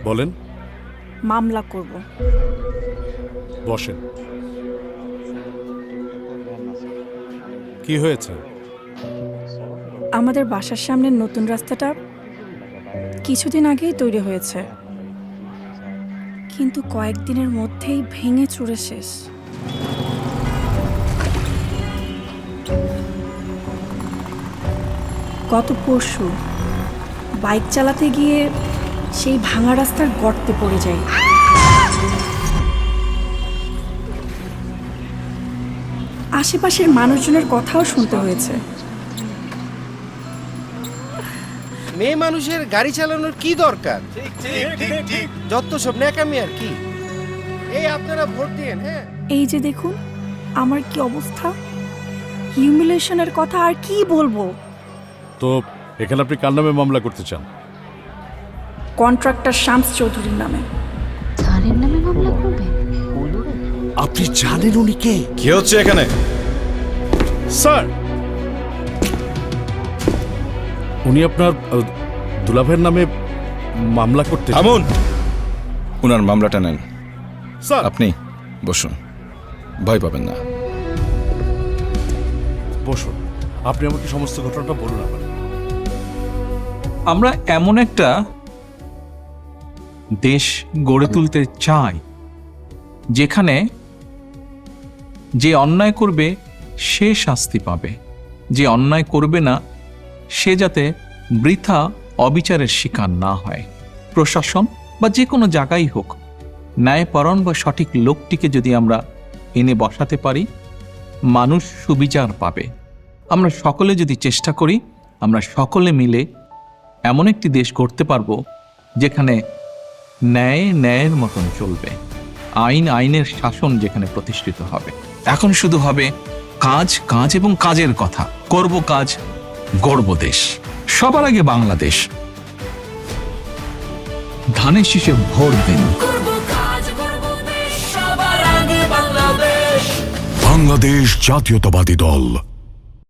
বলেন। মামলা করব। বসেন। কি হয়েছে? আমাদের বাসার সামনের নতুন রাস্তাটা কিছুদিন আগেই তৈরি হয়েছে, কিন্তু কয়েকদিনের মধ্যেই ভেঙে চুরে শেষ। গত পরশু বাইক চালাতে গিয়ে সেই ভাঙা রাস্তার গর্তে পড়ে যাই। আশেপাশের মানুষজনের কথাও শুনতে হয়েছে। মেয়ে মানুষের গাড়ি চালানোর কি দরকার? যত সব ন্যাকামি আর কি। এই আপনারা ভোট দিয়েন। হ্যাঁ, এই যে দেখুন আমার কি অবস্থা, হিউমিলেশনের কথা আর কি বলবো। তো এখানে আপনি কার নামে মামলা করতে চান? কন্ট্রাক্টর শামস চৌধুরীর নামে। স্যারের নামে মামলা করবেন? আপনি জানেন উনি কে? কি হচ্ছে এখানে? স্যার, উনি আপনার দুলাভাইয়ের নামে মামলা করতে চান। থামুন, উনার মামলাটা নেন। স্যার, আপনি বসুন, ভয় পাবেন না। বসুন। আপনি আমাকে সমস্ত ঘটনাটা বলুন। আমরা এমন একটা দেশ গড়ে তুলতে চাই যেখানে যে অন্যায় করবে সে শাস্তি পাবে, যে অন্যায় করবে না সে যাতে বৃথা অবিচারের শিকার না হয়। প্রশাসন বা যে কোনো জায়গায় হোক, ন্যায়পরায়ণ বা সঠিক লোকটিকে যদি আমরা এনে বসাতে পারি, মানুষ সুবিচার পাবে। আমরা সকলে যদি চেষ্টা করি, আমরা সকলে মিলে এমন একটি দেশ করতে পারবো যেখানে ন্যায় ন্যায়ের মতন চলবে, আইন আইনের শাসন যেখানে প্রতিষ্ঠিত হবে। এখন শুধু হবে কাজ, কাজ এবং কাজের কথা। করব কাজ, গড়ব দেশ। সবার আগে বাংলাদেশ। ধানের শীষে ভোট দিন। বাংলাদেশ জাতীয়তাবাদী দল।